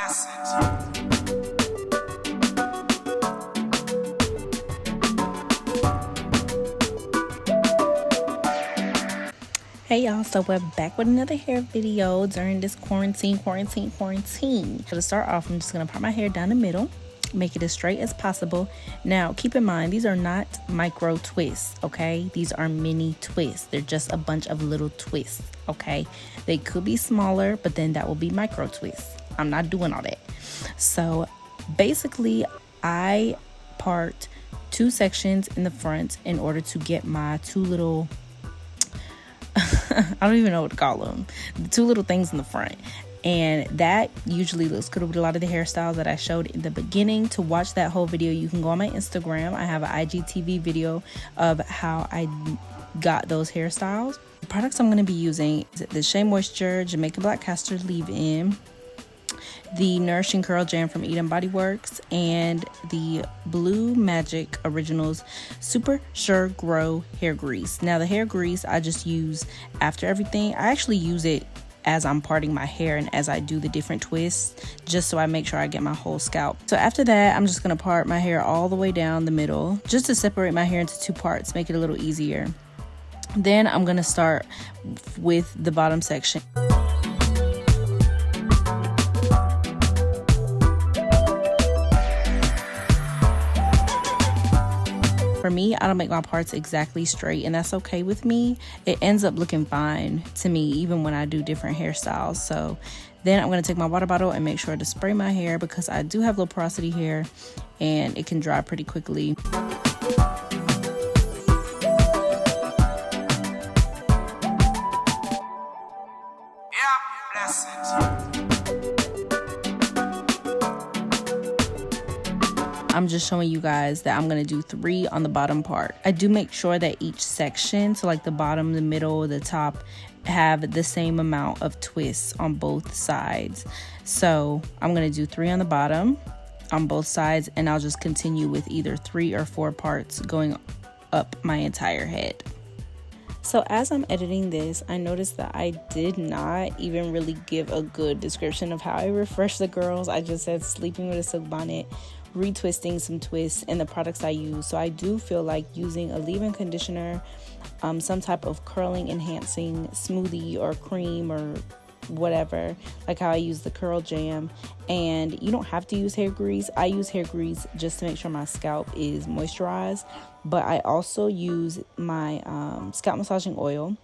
Hey y'all, so we're back with another hair video during this quarantine. So to start off, I'm just gonna part my hair down the middle, make it as straight as possible. Now keep in mind, these are not micro twists, okay? These are mini twists. They're just a bunch of little twists, okay? They could be smaller, but then that will be micro twists. I'm not doing all that. So basically, I part two sections in the front in order to get my two little I don't even know what to call them. The two little things in the front. And that usually looks good with a lot of the hairstyles that I showed in the beginning. To watch that whole video, you can go on my Instagram. I have an IGTV video of how I got those hairstyles. The products I'm going to be using is the Shea Moisture Jamaican Black Castor Leave-In, the Nourishing Curl Jam from Bodyworks, and the Blue Magic Originals Super Sure Grow hair grease. Now the hair grease I just use after everything. I actually use it as I'm parting my hair and as I do the different twists, just so I make sure I get my whole scalp. So after that, I'm just gonna part my hair all the way down the middle, just to separate my hair into two parts, make it a little easier. Then I'm gonna start with the bottom section. For me, I don't make my parts exactly straight, and that's okay with me. It ends up looking fine to me even when I do different hairstyles. So then I'm going to take my water bottle and make sure to spray my hair, because I do have low porosity hair and it can dry pretty quickly. I'm just showing you guys that I'm going to do 3 on the bottom part. I do make sure that each section, so like the bottom, the middle, the top, have the same amount of twists on both sides. So I'm going to do 3 on the bottom on both sides, and I'll just continue with either 3 or 4 parts going up my entire head. So as I'm editing this, I noticed that I did not even really give a good description of how I refresh the girls. I just said sleeping with a silk bonnet, retwisting some twists, and the products I use. So I do feel like using a leave-in conditioner, some type of curling enhancing smoothie or cream or whatever, like how I use the curl jam. And you don't have to use hair grease. I use hair grease just to make sure my scalp is moisturized, but I also use my scalp massaging oil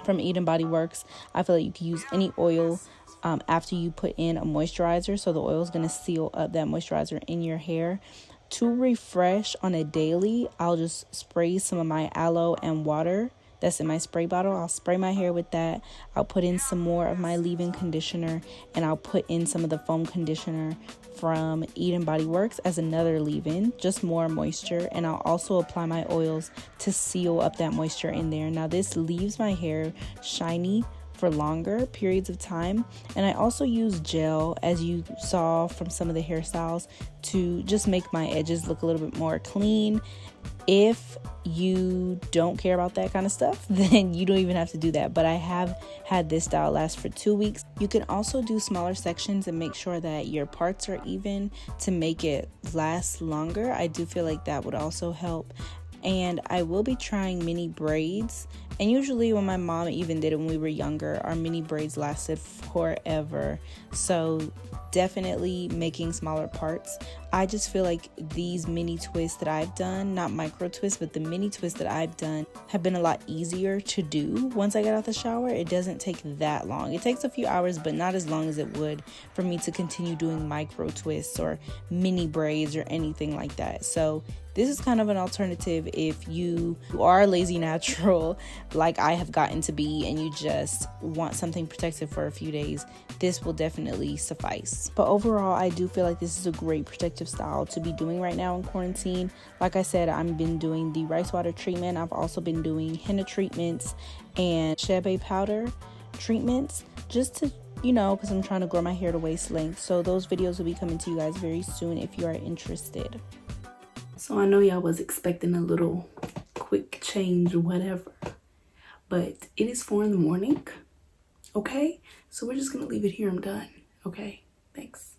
from Bodyworks. I feel like you can use any oil after you put in a moisturizer, so the oil is going to seal up that moisturizer in your hair. To refresh on a daily, I'll just spray some of my aloe and water that's in my spray bottle. I'll spray my hair with that. I'll put in some more of my leave-in conditioner, and I'll put in some of the foam conditioner from Bodyworks as another leave-in, just more moisture. And I'll also apply my oils to seal up that moisture in there. Now this leaves my hair shiny for longer periods of time. And I also use gel, as you saw from some of the hairstyles, to just make my edges look a little bit more clean. If you don't care about that kind of stuff, then you don't even have to do that. But I have had this style last for 2 weeks. You can also do smaller sections and make sure that your parts are even to make it last longer. I do feel like that would also help. And I will be trying mini braids. And usually when my mom even did it when we were younger, our mini braids lasted forever. So definitely making smaller parts. I just feel like these mini twists that I've done, not micro twists, but the mini twists that I've done have been a lot easier to do once I get out the shower. It doesn't take that long. It takes a few hours, but not as long as it would for me to continue doing micro twists or mini braids or anything like that. So this is kind of an alternative if you are lazy natural like I have gotten to be, and you just want something protective for a few days. This will definitely suffice. But overall, I do feel like this is a great protective style to be doing right now in quarantine. Like I said, I've been doing the rice water treatment. I've also been doing henna treatments and Shea powder treatments, just to, you know, because I'm trying to grow my hair to waist length. So those videos will be coming to you guys very soon if you are interested. So I know y'all was expecting a little quick change or whatever, but it is 4 in the morning, okay? So we're just gonna leave it here. I'm done, okay? Thanks.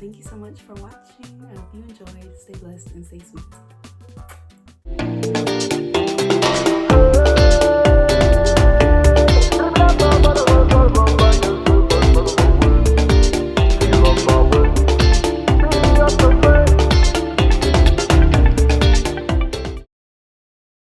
Thank you so much for watching. I hope you enjoyed. Stay blessed and stay sweet.